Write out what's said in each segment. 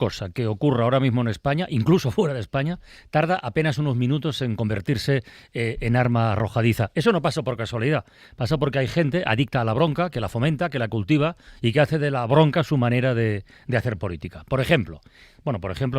cosa que ocurra ahora mismo en España, incluso fuera de España, tarda apenas unos minutos en convertirse en arma arrojadiza. Eso no pasa por casualidad, pasa porque hay gente adicta a la bronca, que la fomenta, que la cultiva y que hace de la bronca su manera de hacer política. Por ejemplo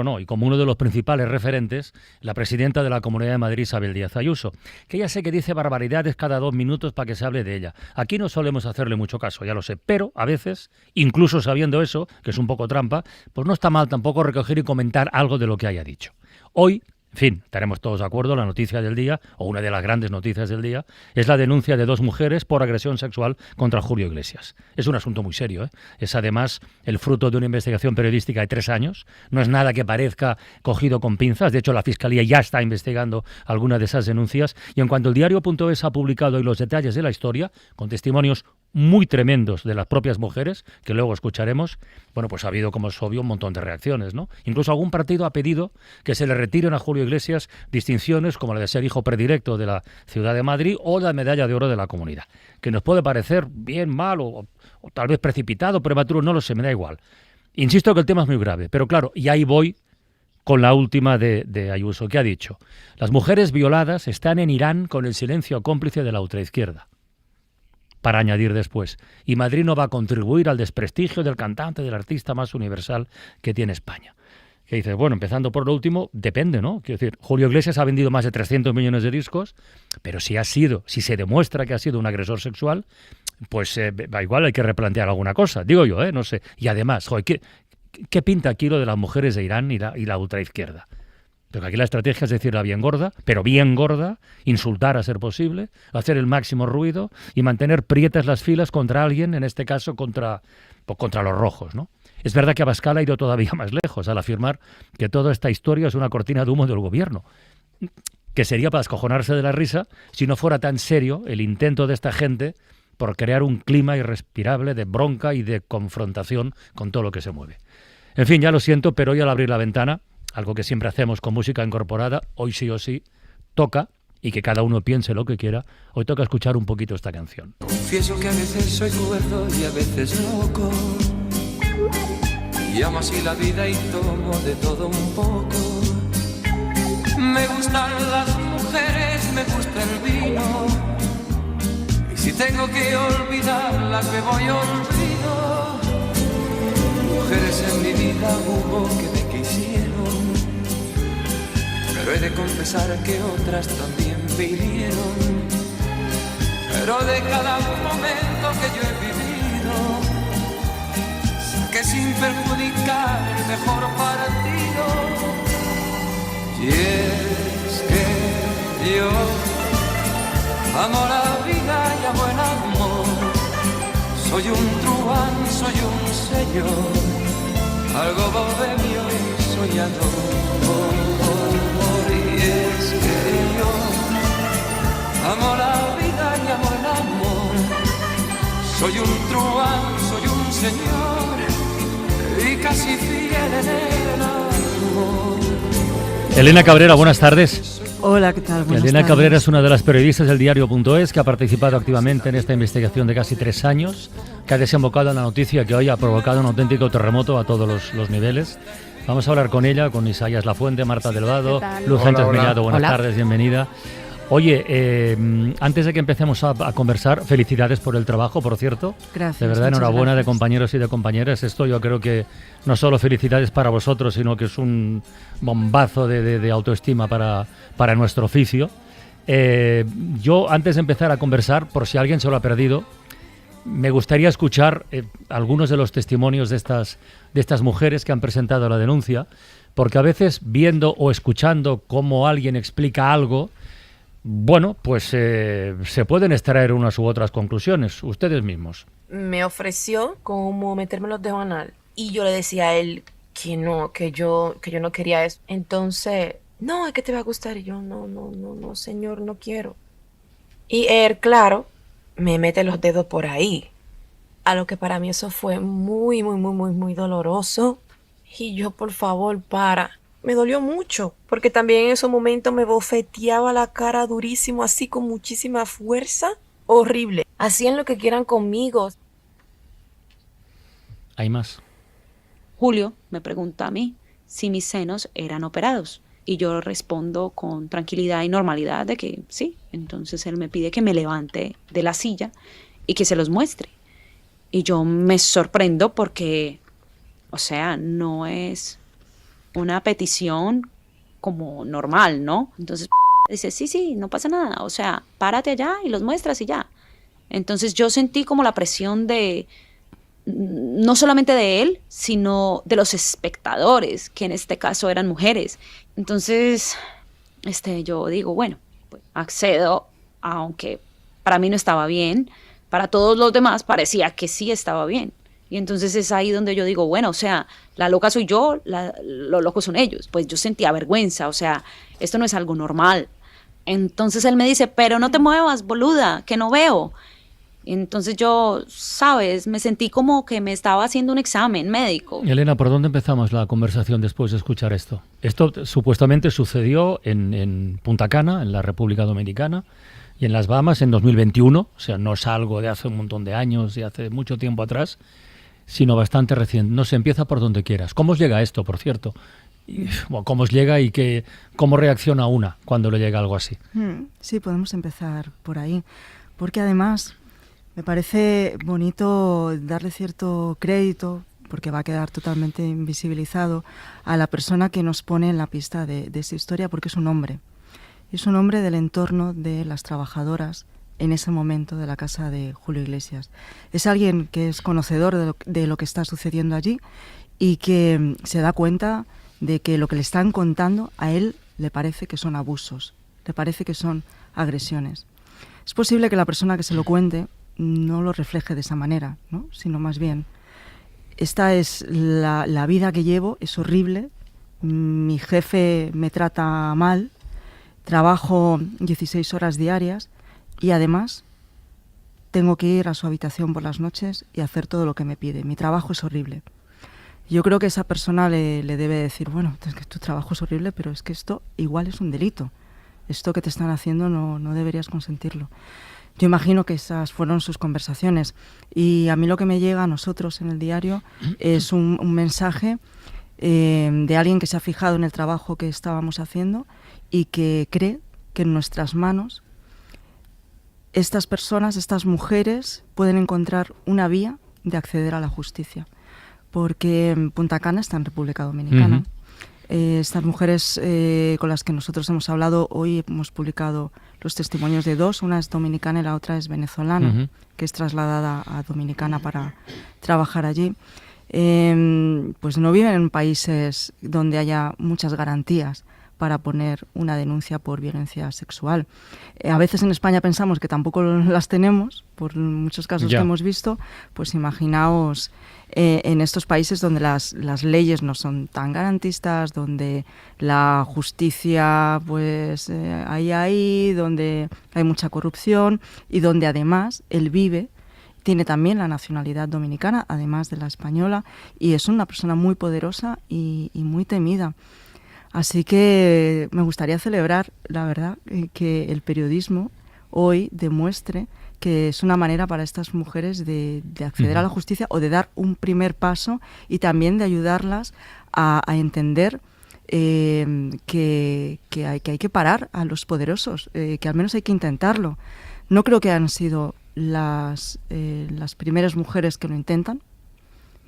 no, y como uno de los principales referentes, la presidenta de la Comunidad de Madrid, Isabel Díaz Ayuso, que ya sé que dice barbaridades cada 2 minutos para que se hable de ella. Aquí no solemos hacerle mucho caso, ya lo sé, pero a veces, incluso sabiendo eso, que es un poco trampa, pues no está mal tampoco recoger y comentar algo de lo que haya dicho. Hoy, en fin, estaremos todos de acuerdo, la noticia del día, o una de las grandes noticias del día, es la denuncia de 2 mujeres por agresión sexual contra Julio Iglesias. Es un asunto muy serio, ¿eh? Es además el fruto de una investigación periodística de 3 años, no es nada que parezca cogido con pinzas, de hecho la Fiscalía ya está investigando alguna de esas denuncias, y en cuanto el diario.es ha publicado hoy los detalles de la historia, con testimonios muy tremendos de las propias mujeres, que luego escucharemos, bueno, pues ha habido, como es obvio, un montón de reacciones, ¿no? Incluso algún partido ha pedido que se le retiren a Julio Iglesias distinciones como la de ser hijo predilecto de la ciudad de Madrid o la medalla de oro de la Comunidad, que nos puede parecer bien, mal o tal vez precipitado, prematuro, no lo sé, me da igual. Insisto que el tema es muy grave, pero claro, y ahí voy con la última de Ayuso, que ha dicho: las mujeres violadas están en Irán con el silencio cómplice de la ultraizquierda. Para añadir después, y Madrid no va a contribuir al desprestigio del cantante, del artista más universal que tiene España. Que dices, bueno, empezando por lo último, depende, ¿no? Quiero decir, Julio Iglesias ha vendido más de 300 millones de discos, pero si se demuestra que ha sido un agresor sexual, pues igual hay que replantear alguna cosa, digo yo, no sé. Y además, joder, ¿qué pinta aquí lo de las mujeres de Irán y la ultraizquierda? Porque aquí la estrategia es decirla bien gorda, pero bien gorda, insultar a ser posible, hacer el máximo ruido y mantener prietas las filas contra alguien, en este caso contra los rojos, ¿no? Es verdad que Abascal ha ido todavía más lejos al afirmar que toda esta historia es una cortina de humo del gobierno, que sería para descojonarse de la risa si no fuera tan serio el intento de esta gente por crear un clima irrespirable de bronca y de confrontación con todo lo que se mueve. En fin, ya lo siento, pero hoy al abrir la ventana, algo que siempre hacemos con música incorporada, hoy sí o sí toca, y que cada uno piense lo que quiera, hoy toca escuchar un poquito esta canción. Confieso que a veces soy cuerdo y a veces loco, y amo así la vida y tomo de todo un poco. Me gustan las mujeres, me gusta el vino, y si tengo que olvidarlas me voy olvido. Mujeres en mi vida hubo que me quisieron, pero he de confesar que otras también me hirieron. Pero de cada momento que yo he vivido, saqué sin perjudicar el mejor partido. Y es que yo amo la vida y amo el amor. Soy un truán, soy un señor, algo bohemio y soñador. Y es que yo amo la vida y amo el amor. Soy un truán, soy un señor y casi fiel en el amor. Elena Cabrera, buenas tardes. Hola, ¿qué tal? Buenas Elena tardes. Cabrera es una de las periodistas del diario.es que ha participado activamente en esta investigación de casi 3 años, que ha desembocado en la noticia que hoy ha provocado un auténtico terremoto a todos los niveles. Vamos a hablar con ella, con Isaías Lafuente, Marta Delgado, Luz Sánchez Mellado. Buenas tardes, bienvenida. Oye, antes de que empecemos a conversar, felicidades por el trabajo, por cierto. Gracias. De verdad, enhorabuena de compañeros y de compañeras. Esto yo creo que no solo felicidades para vosotros, sino que es un bombazo de autoestima para nuestro oficio. Yo, antes de empezar a conversar, por si alguien se lo ha perdido, me gustaría escuchar algunos de los testimonios de estas mujeres que han presentado la denuncia, porque a veces viendo o escuchando cómo alguien explica algo, bueno, pues se pueden extraer unas u otras conclusiones, ustedes mismos. Me ofreció como meterme los dedos anal y yo le decía a él que no, que yo no quería eso. Entonces, no, es que te va a gustar. Y yo, no, señor, no quiero. Y él, claro, me mete los dedos por ahí. A lo que para mí eso fue muy, muy, muy, muy, muy doloroso. Y yo, por favor, para. Me dolió mucho, porque también en ese momento me bofeteaba la cara durísimo, así con muchísima fuerza. Horrible. Hacían lo que quieran conmigo. ¿Hay más? Julio me pregunta a mí si mis senos eran operados. Y yo respondo con tranquilidad y normalidad de que sí. Entonces él me pide que me levante de la silla y que se los muestre. Y yo me sorprendo porque, o sea, no es una petición como normal, ¿no? Entonces dice, sí, no pasa nada. O sea, párate allá y los muestras y ya. Entonces yo sentí como la presión de, no solamente de él, sino de los espectadores, que en este caso eran mujeres. Entonces, yo digo, bueno, pues accedo, aunque para mí no estaba bien, para todos los demás parecía que sí estaba bien. Y entonces es ahí donde yo digo, bueno, o sea, la loca soy yo, los locos son ellos. Pues yo sentía vergüenza, o sea, esto no es algo normal. Entonces él me dice, pero no te muevas, boluda, que no veo. Entonces yo, ¿sabes? Me sentí como que me estaba haciendo un examen médico. Elena, ¿por dónde empezamos la conversación después de escuchar esto? Esto supuestamente sucedió en Punta Cana, en la República Dominicana, y en las Bahamas en 2021. O sea, no es algo de hace un montón de años, de hace mucho tiempo atrás, sino bastante reciente. No se empieza por donde quieras. ¿Cómo os llega esto, por cierto? ¿Cómo os llega y cómo reacciona una cuando le llega algo así? Sí, podemos empezar por ahí. Porque además me parece bonito darle cierto crédito, porque va a quedar totalmente invisibilizado, a la persona que nos pone en la pista de esa historia, porque es un hombre. Es un hombre del entorno de las trabajadoras en ese momento de la casa de Julio Iglesias. Es alguien que es conocedor de lo que está sucediendo allí y que se da cuenta de que lo que le están contando a él le parece que son abusos, le parece que son agresiones. Es posible que la persona que se lo cuente no lo refleje de esa manera, ¿no? Sino más bien, esta es la vida que llevo, es horrible, mi jefe me trata mal, trabajo 16 horas diarias y además tengo que ir a su habitación por las noches y hacer todo lo que me pide. Mi trabajo es horrible. Yo creo que esa persona le debe decir, bueno, es que tu trabajo es horrible, pero es que esto igual es un delito. Esto que te están haciendo no deberías consentirlo. Yo imagino que esas fueron sus conversaciones. Y a mí lo que me llega a nosotros en el diario es un mensaje de alguien que se ha fijado en el trabajo que estábamos haciendo y que cree que en nuestras manos estas personas, estas mujeres, pueden encontrar una vía de acceder a la justicia. Porque Punta Cana está en República Dominicana. Uh-huh. Estas mujeres con las que nosotros hemos hablado, hoy hemos publicado los testimonios de dos, una es dominicana y la otra es venezolana, uh-huh, que es trasladada a Dominicana para trabajar allí. Pues no viven en países donde haya muchas garantías para poner una denuncia por violencia sexual. A veces en España pensamos que tampoco las tenemos, por muchos casos que hemos visto, pues imaginaos en estos países donde las leyes no son tan garantistas, donde la justicia pues hay donde hay mucha corrupción y donde además él tiene también la nacionalidad dominicana, además de la española, y es una persona muy poderosa y muy temida. Así que me gustaría celebrar, la verdad, que el periodismo hoy demuestre que es una manera para estas mujeres de acceder a la justicia o de dar un primer paso y también de ayudarlas a entender que hay que parar a los poderosos, que al menos hay que intentarlo. No creo que han sido las primeras mujeres que lo intentan,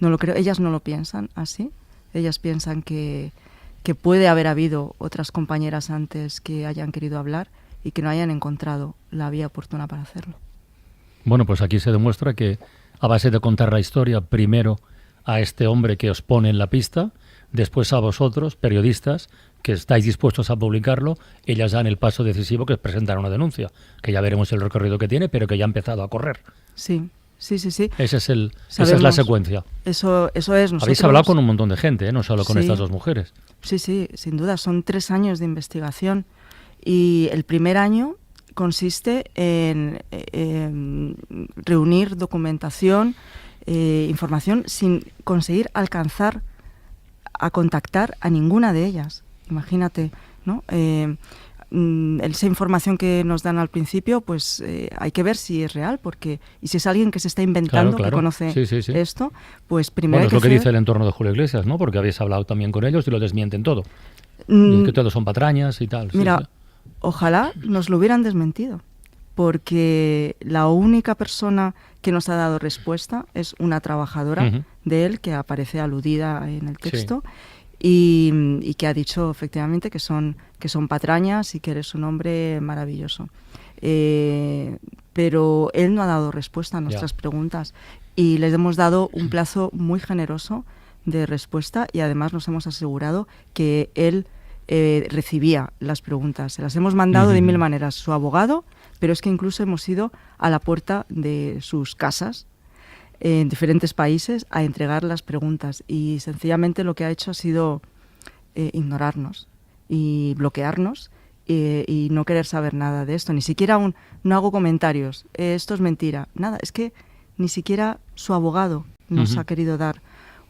no lo creo, ellas no lo piensan así, ellas piensan que puede haber habido otras compañeras antes que hayan querido hablar y que no hayan encontrado la vía oportuna para hacerlo. Bueno, pues aquí se demuestra que a base de contar la historia, primero a este hombre que os pone en la pista, después a vosotros, periodistas, que estáis dispuestos a publicarlo, ellas dan el paso decisivo que es presentar una denuncia, que ya veremos el recorrido que tiene, pero que ya ha empezado a correr. Sí. Esa es la secuencia. Eso es. Nosotros... Habéis hablado con un montón de gente, no solo con estas dos mujeres. Sí, sin duda. Son 3 años de investigación y el primer año consiste en reunir documentación, información, sin conseguir alcanzar a contactar a ninguna de ellas. Imagínate, ¿no? esa información que nos dan al principio, pues hay que ver si es real, y si es alguien que se está inventando, Claro. que conoce Sí. esto, pues primero Bueno, hay es lo que hacer... dice el entorno de Julio Iglesias, ¿no? Porque habéis hablado también con ellos y lo desmienten todo. Mm, Dicen que todos son patrañas y tal. Mira, ojalá nos lo hubieran desmentido, porque la única persona que nos ha dado respuesta es una trabajadora Ujú. de él, que aparece aludida en el texto, y que ha dicho efectivamente que son patrañas y que eres un hombre maravilloso. Pero él no ha dado respuesta a nuestras preguntas, y les hemos dado un plazo muy generoso de respuesta, y además nos hemos asegurado que él recibía las preguntas. Se las hemos mandado de mil maneras. Su abogado, pero es que incluso hemos ido a la puerta de sus casas en diferentes países a entregar las preguntas, y sencillamente lo que ha hecho ha sido ignorarnos y bloquearnos, y no querer saber nada de esto. Ni siquiera no hago comentarios, esto es mentira, nada. Es que ni siquiera su abogado nos ha querido dar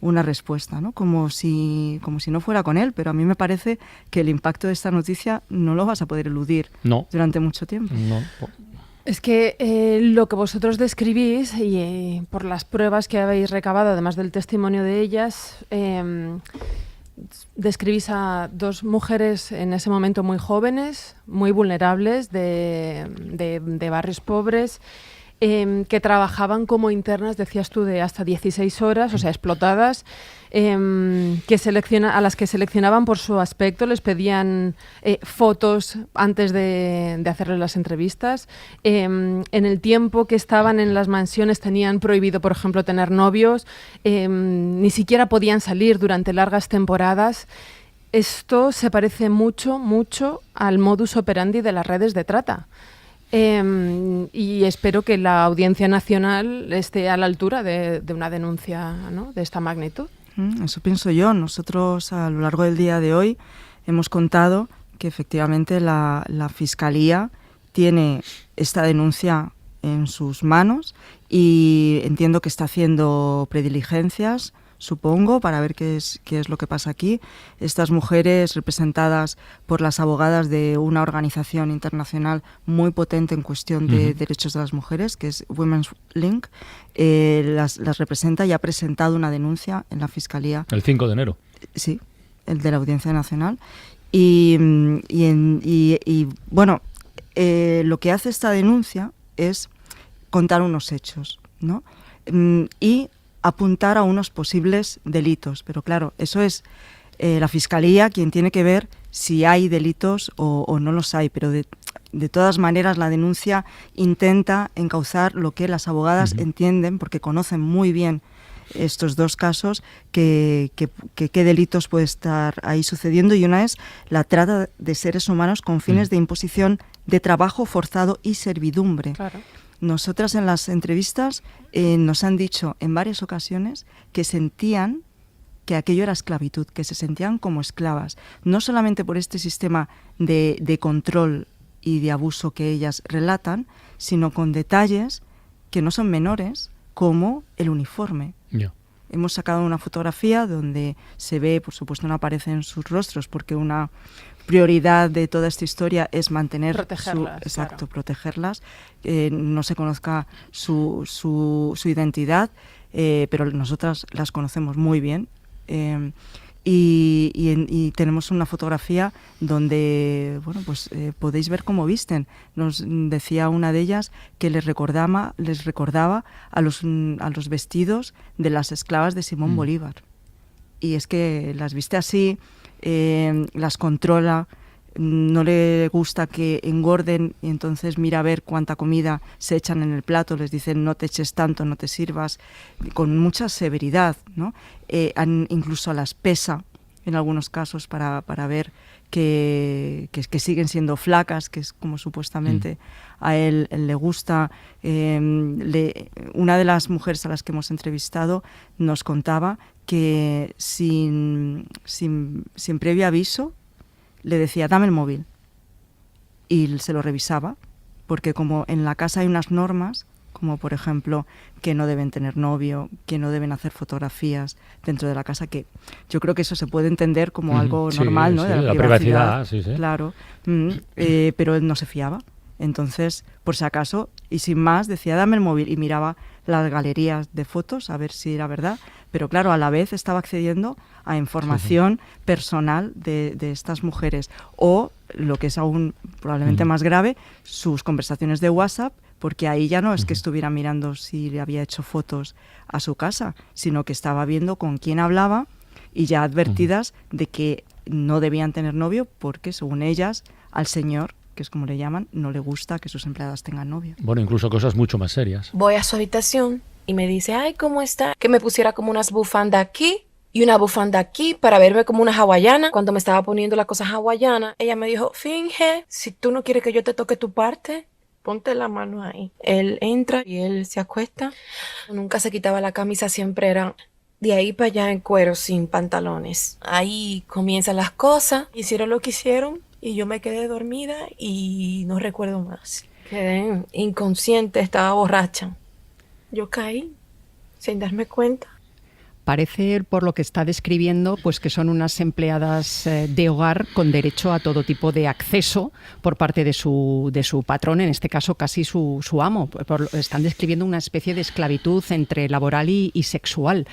una respuesta, ¿no? Como si no fuera con él, pero a mí me parece que el impacto de esta noticia no lo vas a poder eludir durante mucho tiempo. No. Es que lo que vosotros describís, y por las pruebas que habéis recabado, además del testimonio de ellas, describís a dos mujeres en ese momento muy jóvenes, muy vulnerables, de barrios pobres, que trabajaban como internas, decías tú, de hasta 16 horas, o sea, explotadas, a las que seleccionaban por su aspecto, les pedían fotos antes de hacerles las entrevistas. En el tiempo que estaban en las mansiones tenían prohibido, por ejemplo, tener novios, ni siquiera podían salir durante largas temporadas. Esto se parece mucho al modus operandi de las redes de trata. Y espero que la Audiencia Nacional esté a la altura de una denuncia, ¿no?, de esta magnitud. Eso pienso yo. Nosotros a lo largo del día de hoy hemos contado que efectivamente la Fiscalía tiene esta denuncia en sus manos, y entiendo que está haciendo prediligencias, supongo, para ver qué es lo que pasa aquí. Estas mujeres, representadas por las abogadas de una organización internacional muy potente en cuestión de derechos de las mujeres, que es Women's Link, las representa y ha presentado una denuncia en la Fiscalía. El 5 de enero. Sí, el de la Audiencia Nacional. Y bueno, lo que hace esta denuncia es contar unos hechos, ¿no? Y apuntar a unos posibles delitos. Pero claro, eso es la Fiscalía quien tiene que ver si hay delitos o no los hay. Pero de todas maneras la denuncia intenta encauzar lo que las abogadas entienden, porque conocen muy bien estos dos casos, qué delitos puede estar ahí sucediendo. Y una es la trata de seres humanos con fines de imposición de trabajo forzado y servidumbre. Claro. Nosotras en las entrevistas nos han dicho en varias ocasiones que sentían que aquello era esclavitud, que se sentían como esclavas, no solamente por este sistema de control y de abuso que ellas relatan, sino con detalles que no son menores, como el uniforme. Hemos sacado una fotografía donde se ve, por supuesto no aparecen sus rostros, porque una prioridad de toda esta historia es mantener protegerlas, no se conozca su identidad, pero nosotras las conocemos muy bien, y tenemos una fotografía donde podéis ver cómo visten. Nos decía una de ellas que les recordaba a los vestidos de las esclavas de Simón Bolívar, y es que las viste así, las controla, no le gusta que engorden, y entonces mira a ver cuánta comida se echan en el plato, les dicen no te eches tanto, no te sirvas, con mucha severidad, ¿no? Incluso las pesa en algunos casos para ver que siguen siendo flacas, que es como supuestamente a él le gusta. Una de las mujeres a las que hemos entrevistado nos contaba que sin previo aviso le decía dame el móvil, y se lo revisaba, porque como en la casa hay unas normas como por ejemplo que no deben tener novio, que no deben hacer fotografías dentro de la casa, que yo creo que eso se puede entender como algo normal, ¿no? Sí, de la privacidad, sí. Claro, pero él no se fiaba. Entonces, por si acaso, y sin más, decía, dame el móvil, y miraba las galerías de fotos a ver si era verdad, pero claro, a la vez estaba accediendo a información personal de estas mujeres, o lo que es aún probablemente más grave, sus conversaciones de WhatsApp, porque ahí ya no es que estuviera mirando si le había hecho fotos a su casa, sino que estaba viendo con quién hablaba, y ya advertidas de que no debían tener novio porque, según ellas, al señor, que es como le llaman, no le gusta que sus empleadas tengan novio. Bueno, incluso cosas mucho más serias. Voy a su habitación y me dice, ay, ¿cómo está? Que me pusiera como unas bufandas aquí y una bufanda aquí para verme como una hawaiana. Cuando me estaba poniendo las cosas hawaianas, ella me dijo, finge, si tú no quieres que yo te toque tu parte, ponte la mano ahí. Él entra y él se acuesta. Nunca se quitaba la camisa, siempre era de ahí para allá en cuero, sin pantalones. Ahí comienzan las cosas, hicieron lo que hicieron. Y yo me quedé dormida y no recuerdo más. Quedé inconsciente, estaba borracha. Yo caí sin darme cuenta. Parece, por lo que está describiendo, pues que son unas empleadas de hogar con derecho a todo tipo de acceso por parte de su patrón, en este caso casi su amo. Están describiendo una especie de esclavitud entre laboral y sexual.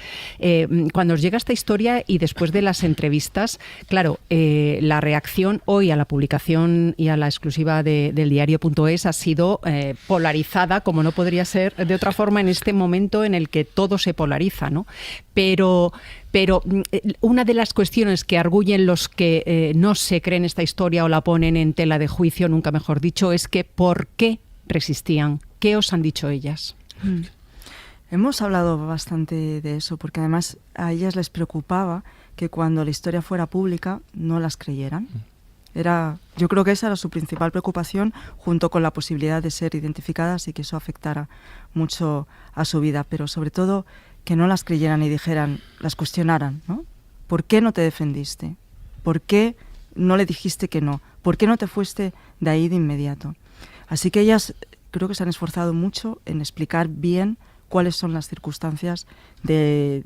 Cuando os llega esta historia y después de las entrevistas, claro, la reacción hoy a la publicación y a la exclusiva del diario.es ha sido polarizada, como no podría ser de otra forma en este momento en el que todo se polariza, ¿no? Pero una de las cuestiones que arguyen los que no se creen esta historia o la ponen en tela de juicio, nunca mejor dicho, es que ¿por qué resistían? ¿Qué os han dicho ellas? Hemos hablado bastante de eso, porque además a ellas les preocupaba que cuando la historia fuera pública no las creyeran. Yo creo que esa era su principal preocupación, junto con la posibilidad de ser identificadas y que eso afectara mucho a su vida, pero sobre todo que no las creyeran y dijeran, las cuestionaran, ¿no? ¿Por qué no te defendiste? ¿Por qué no le dijiste que no? ¿Por qué no te fuiste de ahí de inmediato? Así que ellas creo que se han esforzado mucho en explicar bien cuáles son las circunstancias de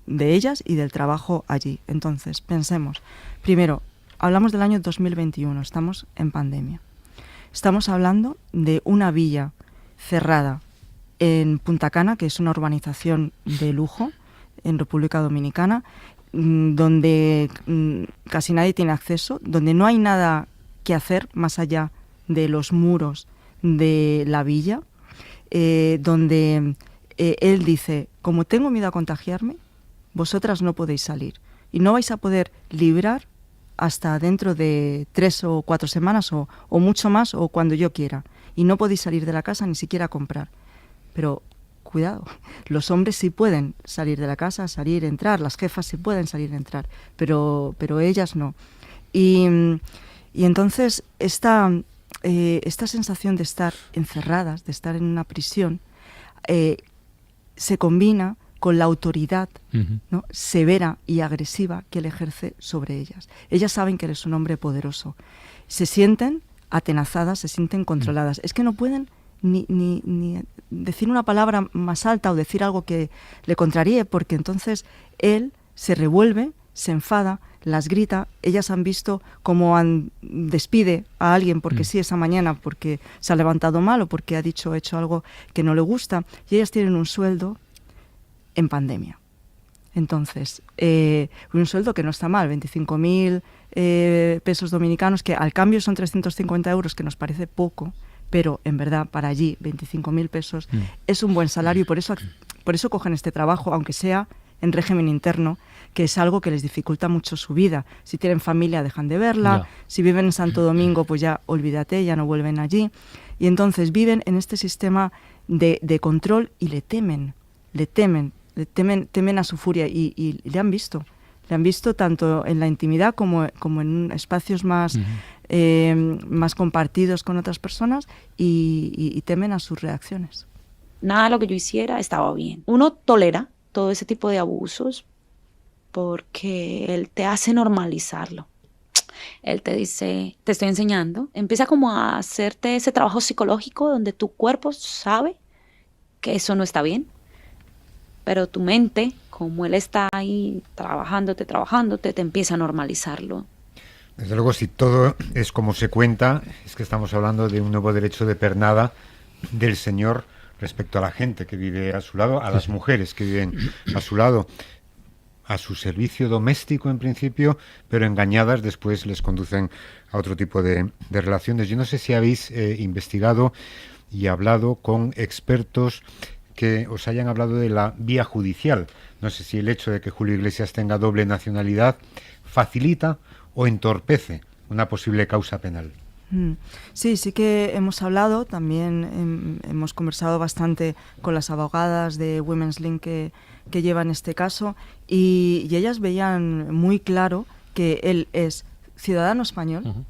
ellas y del trabajo allí. Entonces, pensemos. Primero, hablamos del año 2021, estamos en pandemia. Estamos hablando de una villa cerrada en Punta Cana, que es una urbanización de lujo en República Dominicana, donde casi nadie tiene acceso, donde no hay nada que hacer más allá de los muros de la villa, donde él dice, como tengo miedo a contagiarme, vosotras no podéis salir y no vais a poder librar hasta dentro de 3 o 4 semanas o mucho más o cuando yo quiera, y no podéis salir de la casa ni siquiera a comprar. Pero cuidado, los hombres sí pueden salir de la casa, salir, entrar, las jefas sí pueden salir, entrar, pero ellas no. Y entonces esta sensación de estar encerradas, de estar en una prisión, se combina con la autoridad, ¿no?, severa y agresiva que él ejerce sobre ellas. Ellas saben que él es un hombre poderoso. Se sienten atenazadas, se sienten controladas. Es que no pueden ni decir una palabra más alta o decir algo que le contraríe, porque entonces él se revuelve, se enfada, las grita. Ellas han visto cómo despide a alguien porque sí esa mañana, porque se ha levantado mal o porque ha hecho algo que no le gusta, y ellas tienen un sueldo en pandemia. Entonces, un sueldo que no está mal, 25.000 pesos dominicanos, que al cambio son 350 euros, que nos parece poco, pero en verdad para allí 25.000 pesos es un buen salario, y por eso cogen este trabajo, aunque sea en régimen interno, que es algo que les dificulta mucho su vida. Si tienen familia dejan de verla, si viven en Santo Domingo pues ya olvídate, ya no vuelven allí, y entonces viven en este sistema de control y le temen a su furia, y le han visto tanto en la intimidad como en espacios más compartidos con otras personas, y temen a sus reacciones. Nada de lo que yo hiciera estaba bien. Uno tolera todo ese tipo de abusos porque él te hace normalizarlo. Él te dice, te estoy enseñando. Empieza como a hacerte ese trabajo psicológico donde tu cuerpo sabe que eso no está bien, pero tu mente, como él está ahí trabajándote, te empieza a normalizarlo. Desde luego, si todo es como se cuenta, es que estamos hablando de un nuevo derecho de pernada del señor respecto a la gente que vive a su lado, a las mujeres que viven a su lado, a su servicio doméstico en principio, pero engañadas después les conducen a otro tipo de relaciones. Yo no sé si habéis investigado y hablado con expertos que os hayan hablado de la vía judicial. No sé si el hecho de que Julio Iglesias tenga doble nacionalidad facilita o entorpece una posible causa penal. Sí que hemos hablado, también hemos conversado bastante con las abogadas de Women's Link que llevan este caso y ellas veían muy claro que él es ciudadano español,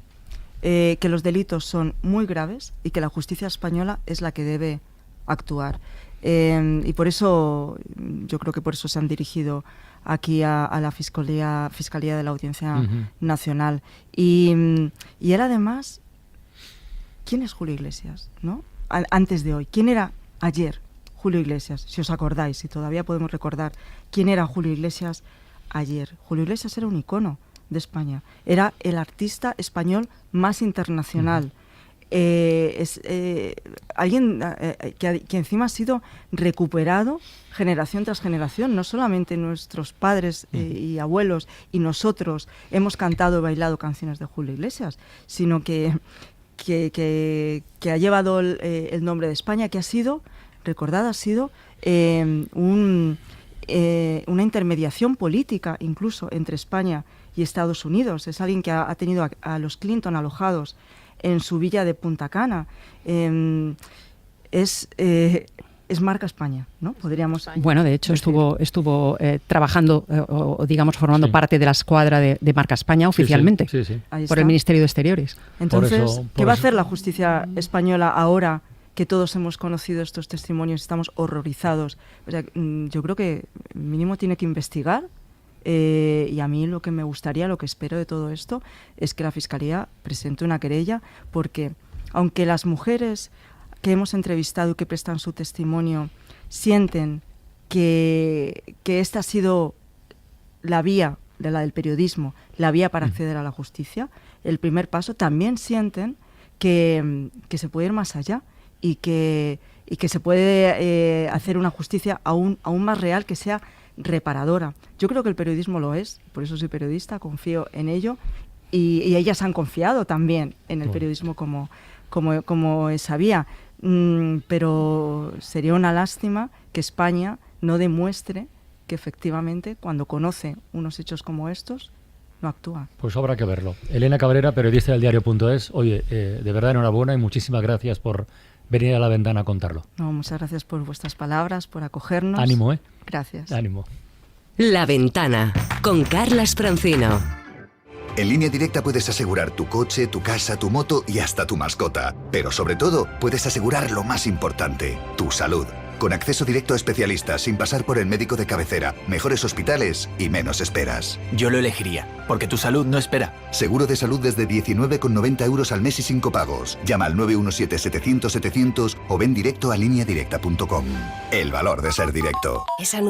que los delitos son muy graves y que la justicia española es la que debe actuar. Y por eso, yo creo que por eso se han dirigido aquí a la Fiscalía de la Audiencia Nacional. Y él además, ¿quién es Julio Iglesias? ¿No? Antes de hoy, ¿quién era ayer Julio Iglesias? Si os acordáis, si todavía podemos recordar quién era Julio Iglesias ayer. Julio Iglesias era un icono de España, era el artista español más internacional. Alguien que encima ha sido recuperado generación tras generación. No solamente nuestros padres y abuelos y nosotros hemos cantado y bailado canciones de Julio Iglesias, sino que ha llevado el nombre de España, que ha sido recordada, ha sido una intermediación política incluso entre España y Estados Unidos. Es alguien que ha tenido a los Clinton alojados en su villa de Punta Cana. Es marca España, ¿no? Podríamos. Bueno, de hecho estuvo trabajando o digamos formando parte de la escuadra de marca España oficialmente por el Ministerio de Exteriores. Entonces, ¿qué va a hacer la justicia española ahora que todos hemos conocido estos testimonios y estamos horrorizados? O sea, yo creo que mínimo tiene que investigar. Y a mí lo que me gustaría, lo que espero de todo esto es que la Fiscalía presente una querella, porque aunque las mujeres que hemos entrevistado y que prestan su testimonio sienten que esta ha sido la vía de la del periodismo, la vía para acceder a la justicia, el primer paso, también sienten que se puede ir más allá y que se puede hacer una justicia aún más real, que sea reparadora. Yo creo que el periodismo lo es, por eso soy periodista, confío en ello y ellas han confiado también en el periodismo como esa vía, pero sería una lástima que España no demuestre que efectivamente cuando conoce unos hechos como estos no actúa. Pues habrá que verlo. Elena Cabrera, periodista del diario.es. Oye, de verdad enhorabuena y muchísimas gracias por venir a La Ventana a contarlo. No, muchas gracias por vuestras palabras, por acogernos. Ánimo, ¿eh? Gracias. Ánimo. La Ventana, con Carlas Francino. En Línea Directa puedes asegurar tu coche, tu casa, tu moto y hasta tu mascota. Pero sobre todo, puedes asegurar lo más importante, tu salud. Con acceso directo a especialistas, sin pasar por el médico de cabecera, mejores hospitales y menos esperas. Yo lo elegiría, porque tu salud no espera. Seguro de salud desde 19,90 € al mes y sin copagos. Llama al 917-700-700 o ven directo a lineadirecta.com. El valor de ser directo.